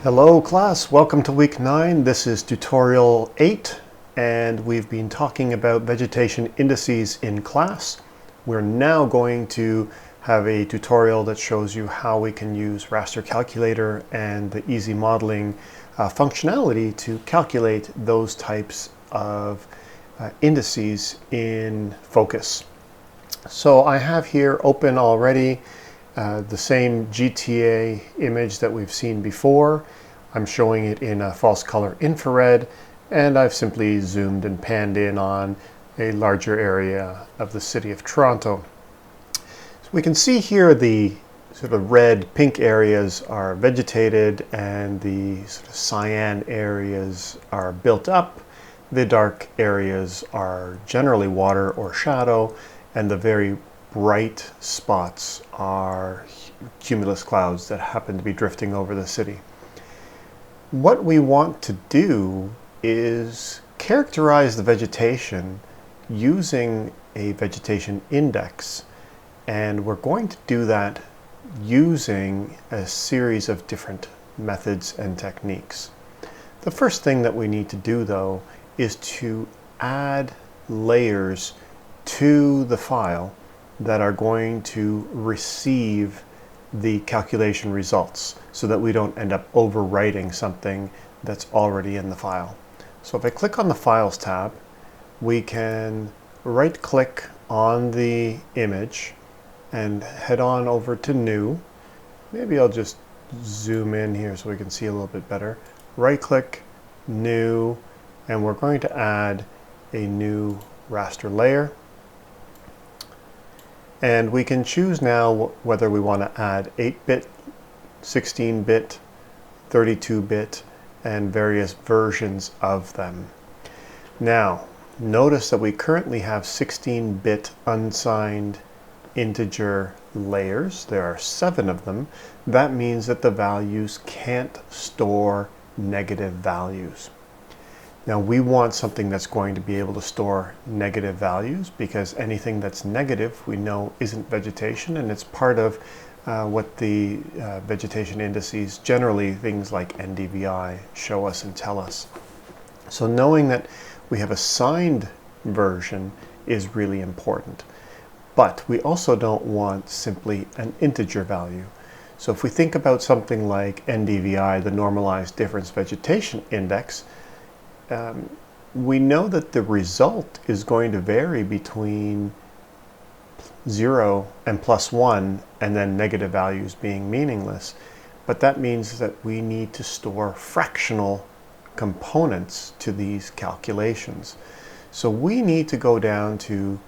Hello class, welcome to week 9. This is tutorial 8 and we've been talking about vegetation indices in class. We're now going to have a tutorial that shows you how we can use Raster Calculator and the EASI modeling functionality to calculate those types of indices in Focus. So I have here open already the same GTA image that we've seen before. I'm showing it in a false color infrared, and I've simply zoomed and panned in on a larger area of the city of Toronto. So we can see here the sort of red pink areas are vegetated and the sort of cyan areas are built up. The dark areas are generally water or shadow, and the very bright spots are cumulus clouds that happen to be drifting over the city. What we want to do is characterize the vegetation using a vegetation index, and we're going to do that using a series of different methods and techniques. The first thing that we need to do, though, is to add layers to the file that are going to receive the calculation results so that we don't end up overwriting something that's already in the file. So if I click on the Files tab, we can right click on the image and head on over to New. Maybe I'll just zoom in here so we can see a little bit better. Right click, New, and we're going to add a new raster layer. And we can choose now whether we want to add 8-bit, 16-bit, 32-bit, and various versions of them. Now, notice that we currently have 16-bit unsigned integer layers. There are 7 of them. That means that the values can't store negative values. Now we want something that's going to be able to store negative values, because anything that's negative we know isn't vegetation, and it's part of what the vegetation indices, generally things like NDVI, show us and tell us. So knowing that we have a signed version is really important. But we also don't want simply an integer value. So if we think about something like NDVI, the Normalized Difference Vegetation Index, we know that the result is going to vary between 0 and +1, and then negative values being meaningless. But that means that we need to store fractional components to these calculations. So we need to go down to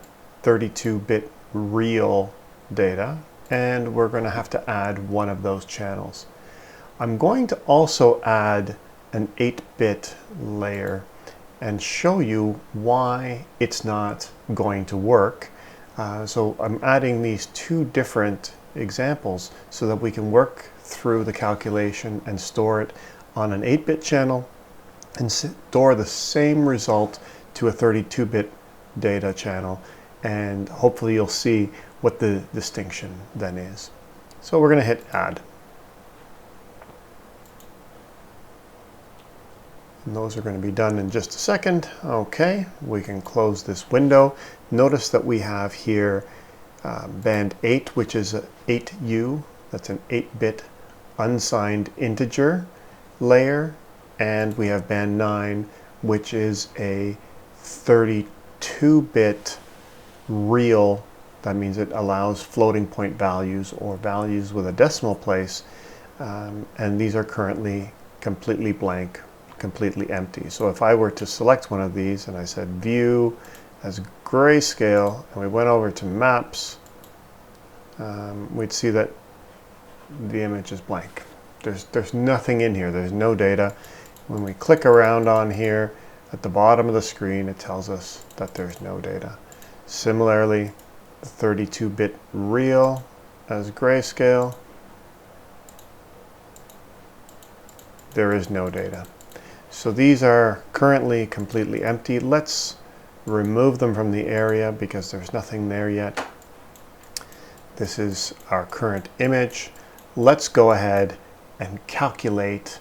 32-bit real data, and we're going to have to add one of those channels. I'm going to also add an 8-bit layer and show you why it's not going to work. So I'm adding these 2 different examples so that we can work through the calculation and store it on an 8-bit channel and store the same result to a 32-bit data channel, and hopefully you'll see what the distinction then is. So we're going to hit Add. And those are going to be done in just a second. Okay, we can close this window. Notice that we have here band 8, which is a 8U. That's an 8-bit unsigned integer layer. And we have band 9, which is a 32-bit real. That means it allows floating point values or values with a decimal place. And these are currently completely blank, completely empty. So if I were to select one of these and I said View as Grayscale, and we went over to Maps, we'd see that the image is blank. There's nothing in here. There's no data. When we click around on here, at the bottom of the screen, it tells us that there's no data. Similarly, the 32-bit real as Grayscale, there is no data. So these are currently completely empty. Let's remove them from the area because there's nothing there yet. This is our current image. Let's go ahead and calculate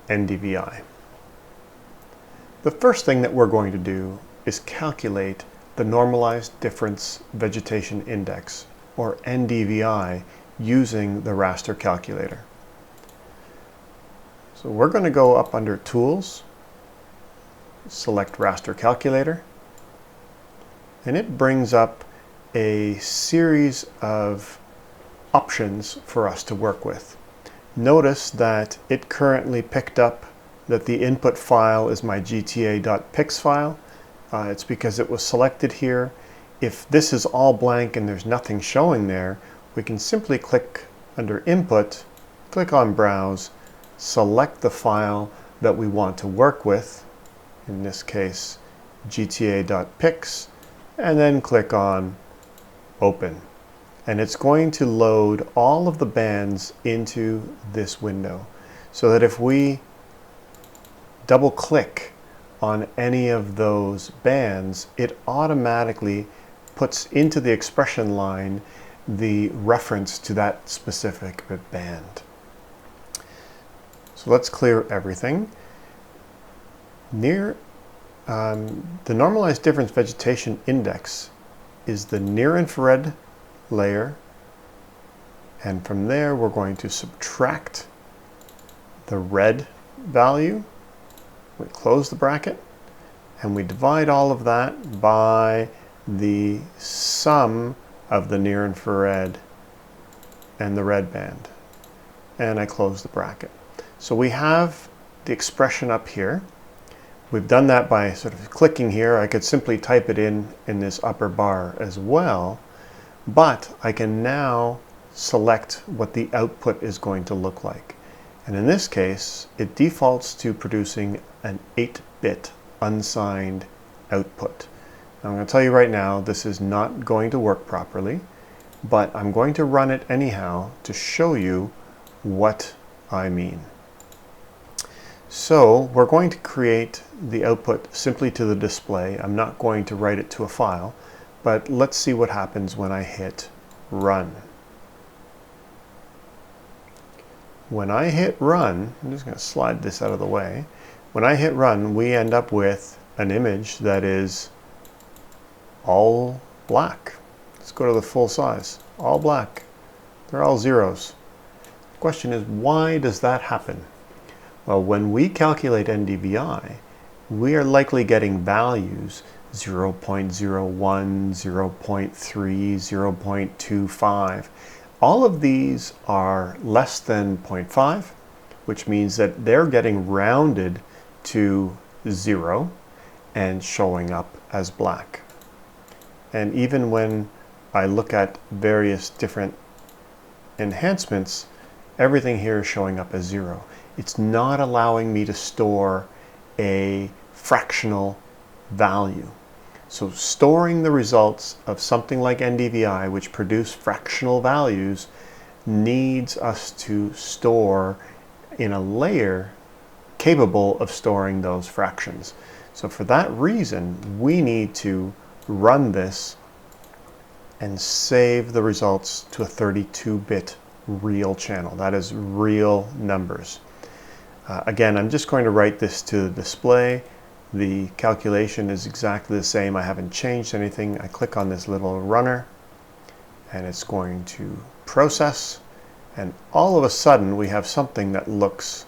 NDVI. The first thing that we're going to do is calculate the Normalized Difference Vegetation Index, or NDVI, using the Raster Calculator. So we're going to go up under Tools, select Raster Calculator, and it brings up a series of options for us to work with. Notice that it currently picked up that the input file is my gta.pix file. It's because it was selected here. If this is all blank and there's nothing showing there, we can simply click under Input, click on Browse, select the file that we want to work with, in this case gta.pix, and then click on Open. And it's going to load all of the bands into this window, so that if we double click on any of those bands, it automatically puts into the expression line the reference to that specific band. So let's clear everything. Near the Normalized Difference Vegetation Index is the near infrared layer, and from there we're going to subtract the red value. We close the bracket and we divide all of that by the sum of the near infrared and the red band, and I close the bracket. So we have the expression up here. We've done that by sort of clicking here. I could simply type it in this upper bar as well, but I can now select what the output is going to look like. And in this case, it defaults to producing an 8-bit unsigned output. Now, I'm going to tell you right now, this is not going to work properly, but I'm going to run it anyhow to show you what I mean. So we're going to create the output simply to the display. I'm not going to write it to a file, but let's see what happens when I hit Run. When I hit Run, I'm just going to slide this out of the way. When I hit Run, we end up with an image that is all black. Let's go to the full size. All black. They're all zeros. The question is, why does that happen? Well, when we calculate NDVI, we are likely getting values 0.01, 0.3, 0.25. All of these are less than 0.5, which means that they're getting rounded to 0 and showing up as black. And even when I look at various different enhancements, everything here is showing up as 0. It's not allowing me to store a fractional value. So storing the results of something like NDVI, which produce fractional values, needs us to store in a layer capable of storing those fractions. So for that reason, we need to run this and save the results to a 32-bit real channel. That is real numbers. Again, I'm just going to write this to the display. The calculation is exactly the same. I haven't changed anything. I click on this little runner and it's going to process, and all of a sudden we have something that looks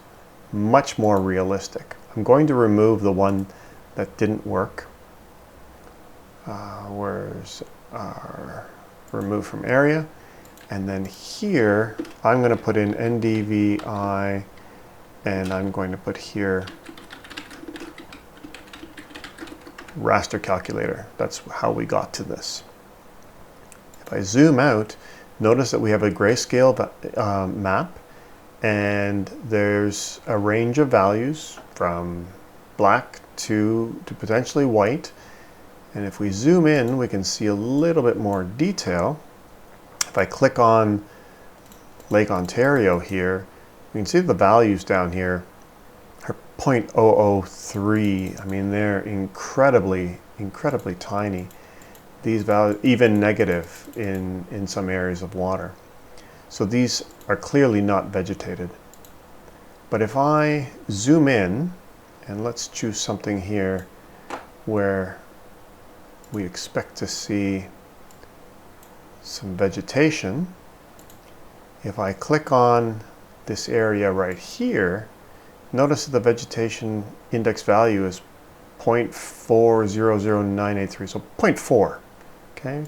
much more realistic. I'm going to remove the one that didn't work. Where's our remove from area? And then here I'm going to put in NDVI, and I'm going to put here Raster Calculator. That's how we got to this. If I zoom out, notice that we have a grayscale map, and there's a range of values from black to potentially white. And if we zoom in, we can see a little bit more detail. If I click on Lake Ontario here, you can see the values down here are 0.003. I mean, they're incredibly tiny. These values, even negative in some areas of water. So these are clearly not vegetated. But if I zoom in, and let's choose something here where we expect to see some vegetation. If I click on this area right here, notice that the vegetation index value is 0.400983, so 0.4, okay?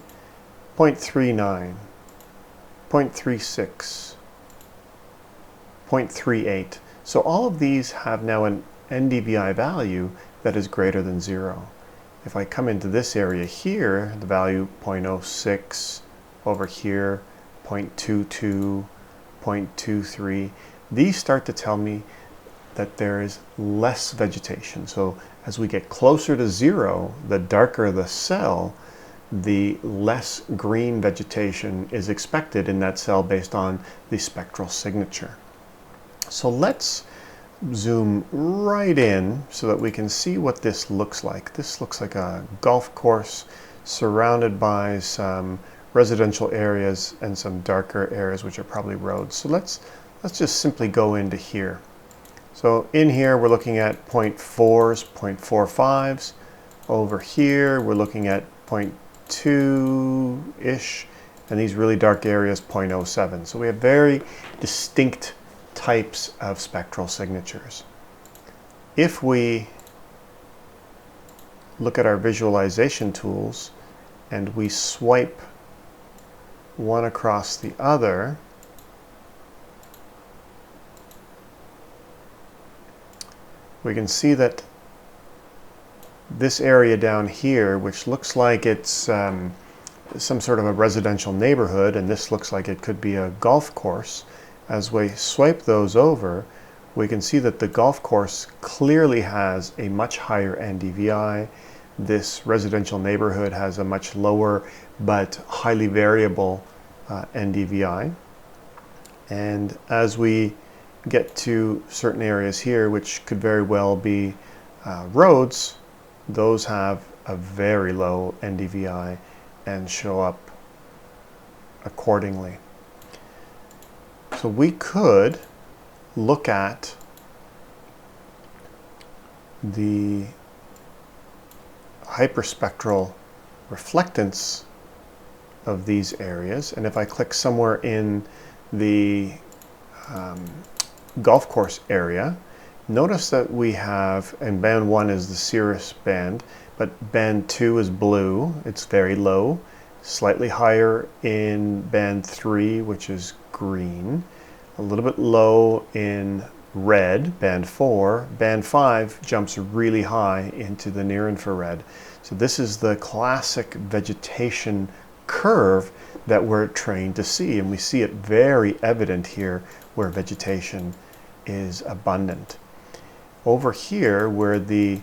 0.39, 0.36, 0.38. So all of these have now an NDVI value that is greater than 0. If I come into this area here, the value 0.06, over here 0.22, 0.23, these start to tell me that there is less vegetation. So as we get closer to 0, the darker the cell, the less green vegetation is expected in that cell based on the spectral signature. So let's zoom right in so that we can see what this looks like. This looks like a golf course surrounded by some residential areas and some darker areas which are probably roads. So let's just simply go into here. So in here we're looking at 0.4s, 0.45s. Over here we're looking at 0.2-ish, and these really dark areas 0.07. So we have very distinct types of spectral signatures. If we look at our visualization tools and we swipe one across the other, we can see that this area down here, which looks like it's some sort of a residential neighborhood, and this looks like it could be a golf course, as we swipe those over, we can see that the golf course clearly has a much higher NDVI. This residential neighborhood has a much lower but highly variable NDVI. And as we get to certain areas here, which could very well be roads, those have a very low NDVI and show up accordingly. So we could look at the hyperspectral reflectance of these areas, and if I click somewhere in the golf course area, notice that we have, and band 1 is the cirrus band, but band 2 is blue, it's very low, slightly higher in band 3, which is green, a little bit low in red, band 4, band 5 jumps really high into the near infrared. So this is the classic vegetation curve that we're trained to see, and we see it very evident here where vegetation is abundant. Over here, where the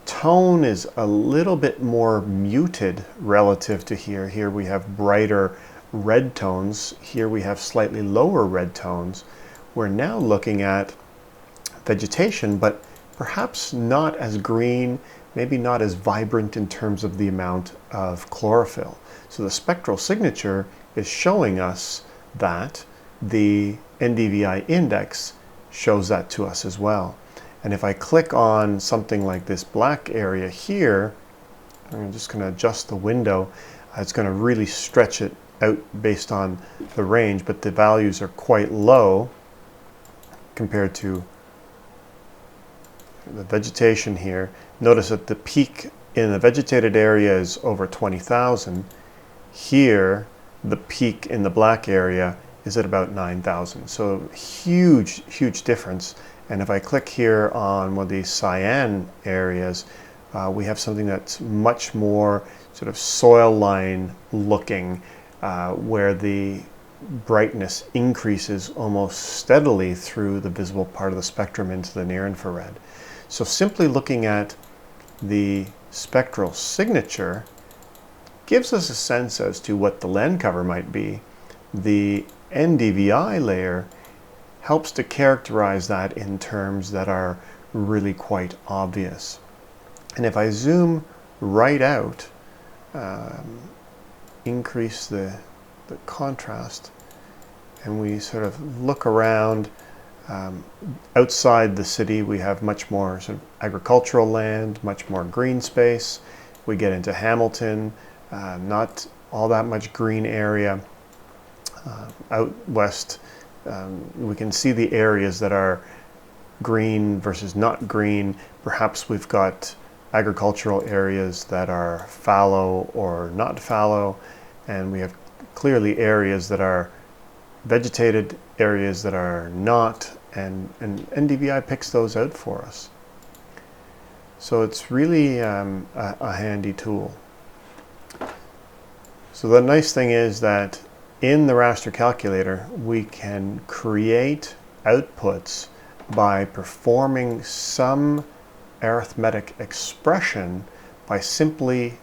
tone is a little bit more muted relative to here, here we have brighter red tones, here we have slightly lower red tones. We're now looking at vegetation, but perhaps not as green, maybe not as vibrant in terms of the amount of chlorophyll. So the spectral signature is showing us that the NDVI index shows that to us as well. And if I click on something like this black area here, I'm just going to adjust the window. It's going to really stretch it out based on the range, but the values are quite low compared to the vegetation here. Notice that the peak in the vegetated area is over 20,000. Here, the peak in the black area is at about 9,000. So huge, huge difference. And if I click here on one of these cyan areas, we have something that's much more sort of soil line looking, where the brightness increases almost steadily through the visible part of the spectrum into the near infrared. So simply looking at the spectral signature gives us a sense as to what the land cover might be. The NDVI layer helps to characterize that in terms that are really quite obvious. And if I zoom right out, increase the contrast, and we sort of look around, outside the city we have much more sort of agricultural land, much more green space. We get into Hamilton, not all that much green area. Out west, we can see the areas that are green versus not green. Perhaps we've got agricultural areas that are fallow or not fallow, and we have clearly areas that are vegetated, areas that are not, and NDVI picks those out for us. So it's really a handy tool. So the nice thing is that in the Raster Calculator we can create outputs by performing some arithmetic expression by simply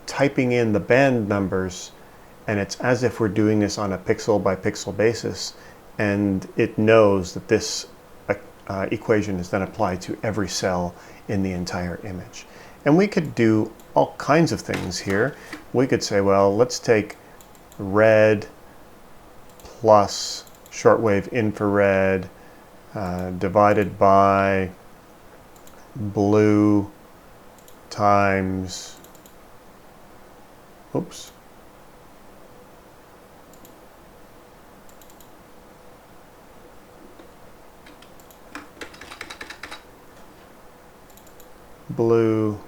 typing in the band numbers, and it's as if we're doing this on a pixel by pixel basis, and it knows that this equation is then applied to every cell in the entire image. And we could do all kinds of things here. We could say, well, let's take red plus shortwave infrared divided by blue times, oops, blue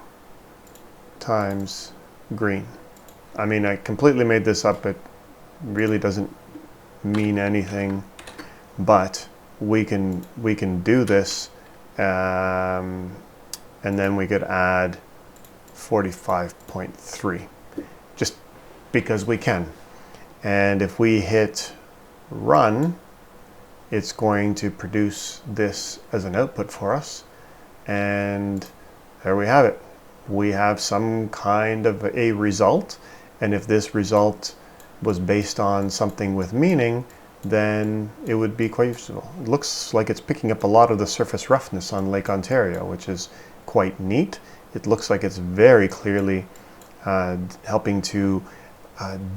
times green. I mean, I completely made this up. It really doesn't mean anything, but we can do this, and then we could add 45.3 just because we can. And if we hit run, it's going to produce this as an output for us, and there we have it. We have some kind of a result, and if this result was based on something with meaning, then it would be quite useful. It looks like it's picking up a lot of the surface roughness on Lake Ontario, which is quite neat. It looks like it's very clearly helping to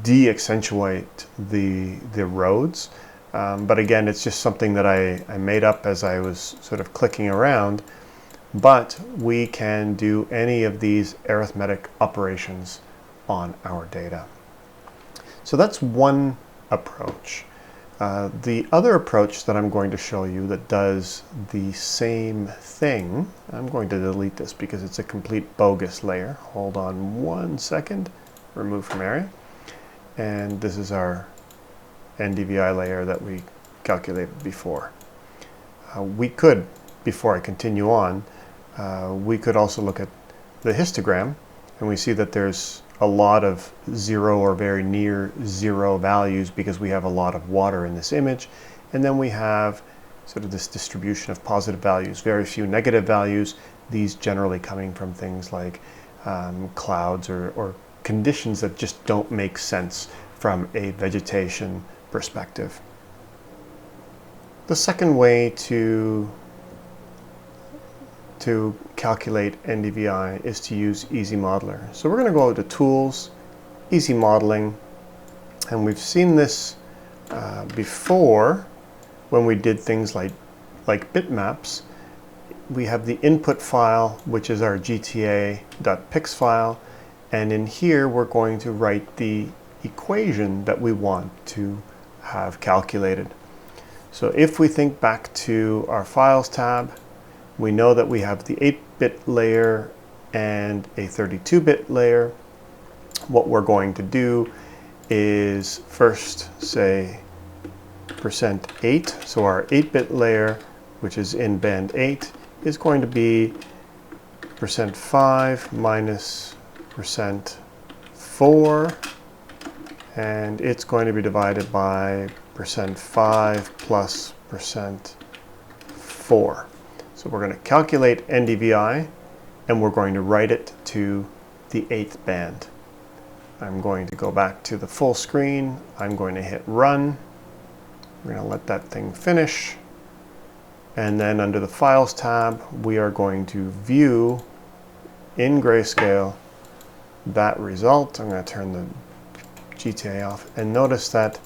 de-accentuate the roads. But again, it's just something that I made up as I was sort of clicking around. But we can do any of these arithmetic operations on our data. So that's one approach. The other approach that I'm going to show you that does the same thing, I'm going to delete this because it's a complete bogus layer. Hold on 1 second, remove from area. And this is our NDVI layer that we calculated before. We could, before I continue on, we could also look at the histogram, and we see that there's a lot of 0 or very near 0 values because we have a lot of water in this image. And then we have sort of this distribution of positive values, very few negative values, these generally coming from things like clouds or conditions that just don't make sense from a vegetation perspective. The second way to calculate NDVI is to use EASI Modeler. So we're going to go to Tools, EASI Modeling, and we've seen this before when we did things like bitmaps. We have the input file, which is our gta.pix file, and in here we're going to write the equation that we want to have calculated. So if we think back to our Files tab, we know that we have the 8-bit layer and a 32-bit layer. What we're going to do is first say %8. So our 8-bit layer, which is in band 8, is going to be %5 minus %4, and it's going to be divided by %5 plus %4. So we're going to calculate NDVI, and we're going to write it to the 8th band. I'm going to go back to the full screen. I'm going to hit run. We're going to let that thing finish. And then under the Files tab, we are going to view in grayscale that result. I'm going to turn the GTA off, and notice that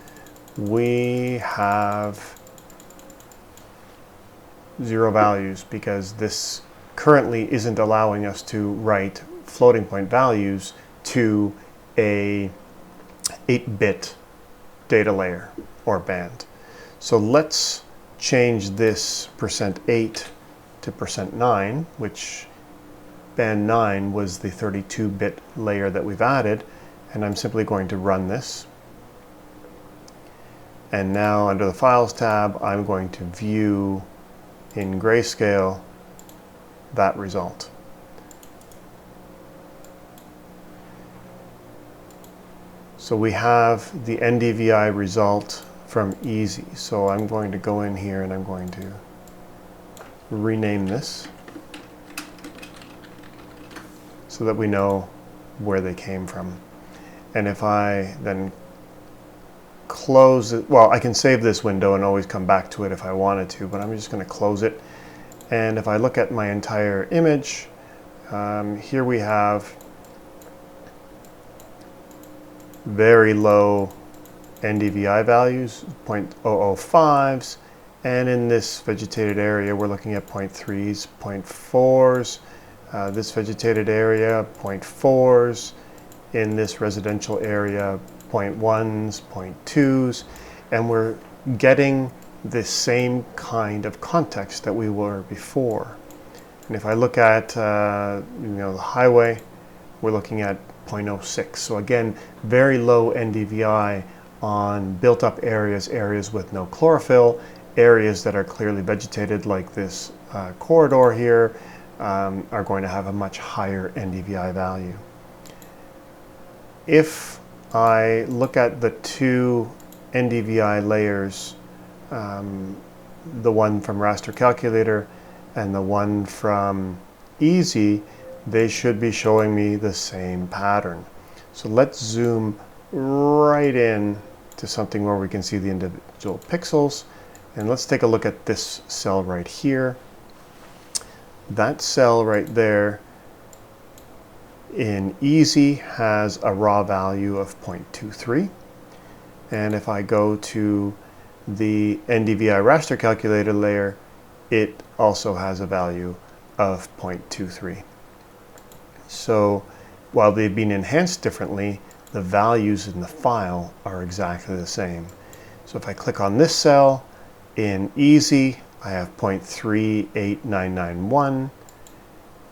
we have 0 values because this currently isn't allowing us to write floating point values to a 8-bit data layer or band. So let's change this %8 to %9, which band 9 was the 32-bit layer that we've added, and I'm simply going to run this. And now under the Files tab, I'm going to view in grayscale that result. So we have the NDVI result from EASI. So I'm going to go in here and I'm going to rename this so that we know where they came from. And if I then close it, well, I can save this window and always come back to it if I wanted to, but I'm just going to close it. And if I look at my entire image, here we have very low NDVI values, 0.005s, and in this vegetated area we're looking at 0.3s, 0.4s, this vegetated area 0.4s, in this residential area 0.1s, 0.2s, and we're getting the same kind of context that we were before. And if I look at the highway, we're looking at 0.06. So again, very low NDVI on built-up areas, areas with no chlorophyll, areas that are clearly vegetated like this corridor here are going to have a much higher NDVI value. If I look at the two NDVI layers, the one from Raster Calculator and the one from EASI, they should be showing me the same pattern. So let's zoom right in to something where we can see the individual pixels, and let's take a look at this cell right here. That cell right there in EASI has a raw value of 0.23, and if I go to the NDVI Raster Calculator layer, it also has a value of 0.23. So while they've been enhanced differently, the values in the file are exactly the same. So if I click on this cell in EASI, I have 0.38991,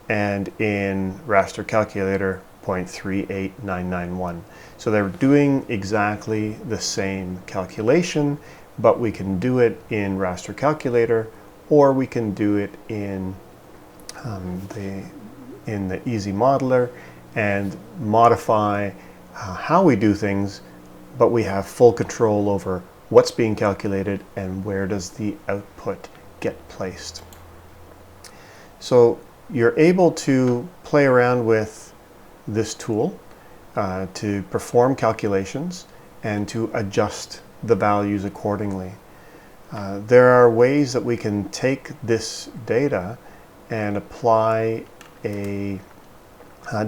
and in Raster Calculator 0.38991. So they're doing exactly the same calculation, but we can do it in Raster Calculator, or we can do it in the EASI modeler and modify how we do things, but we have full control over what's being calculated and where does the output get placed. So you're able to play around with this tool to perform calculations and to adjust the values accordingly. There are ways that we can take this data and apply a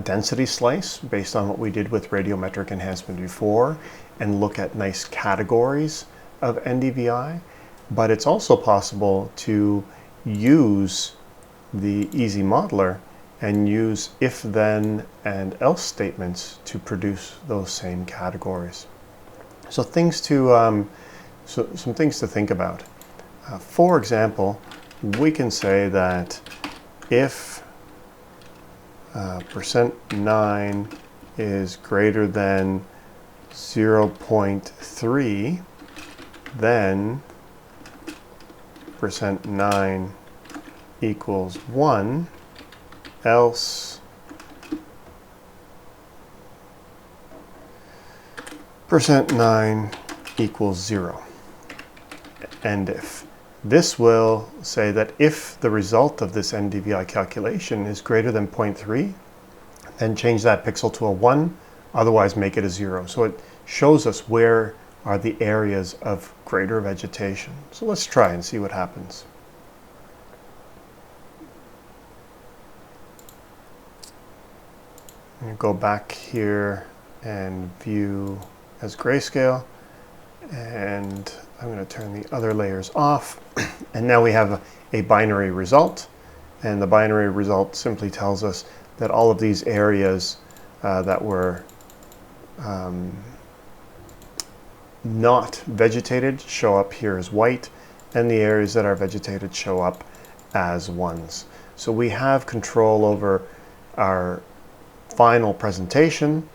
density slice based on what we did with radiometric enhancement before and look at nice categories of NDVI, but it's also possible to use the EASI modeler and use if, then, and else statements to produce those same categories. So things to some things to think about. For example, we can say that if %9 is greater than 0.3, then %9 equals 1, else %9 equals 0. And if. This will say that if the result of this NDVI calculation is greater than 0.3, then change that pixel to a 1, otherwise make it a 0. So it shows us where are the areas of greater vegetation. So let's try and see what happens. I'm going to go back here and view as grayscale, And I'm going to turn the other layers off. And now we have a binary result. And the binary result simply tells us that all of these areas that were not vegetated show up here as white, and the areas that are vegetated show up as ones. So we have control over our final presentation.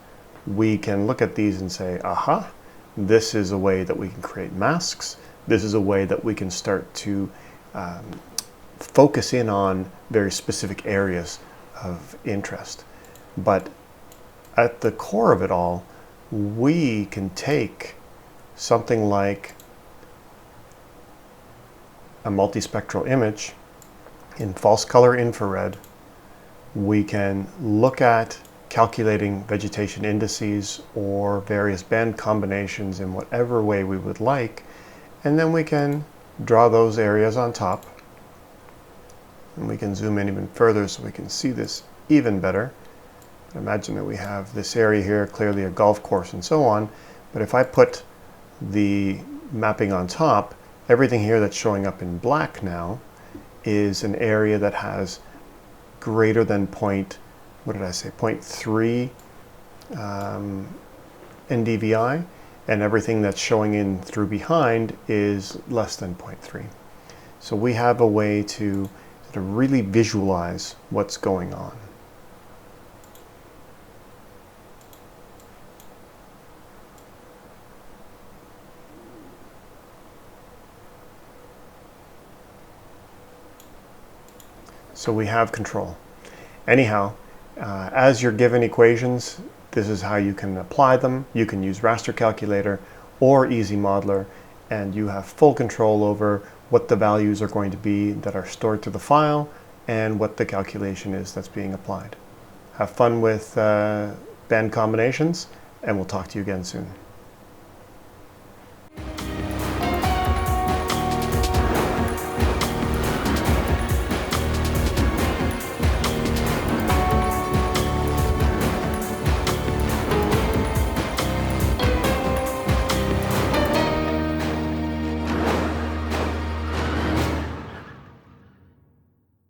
We can look at these and say, aha, this is a way that we can create masks. This is a way that we can start to focus in on very specific areas of interest. But at the core of it all, we can take something like a multispectral image in false color infrared. We can look at calculating vegetation indices or various band combinations in whatever way we would like, and then we can draw those areas on top. And we can zoom in even further so we can see this even better. Imagine that we have this area here, clearly a golf course and so on, but if I put the mapping on top, everything here that's showing up in black now is an area that has greater than 0.3 NDVI, and everything that's showing in through behind is less than 0.3. So we have a way to really visualize what's going on. So we have control. Anyhow, as you're given equations, this is how you can apply them. You can use Raster Calculator or EASI Modeler, and you have full control over what the values are going to be that are stored to the file and what the calculation is that's being applied. Have fun with band combinations, and we'll talk to you again soon.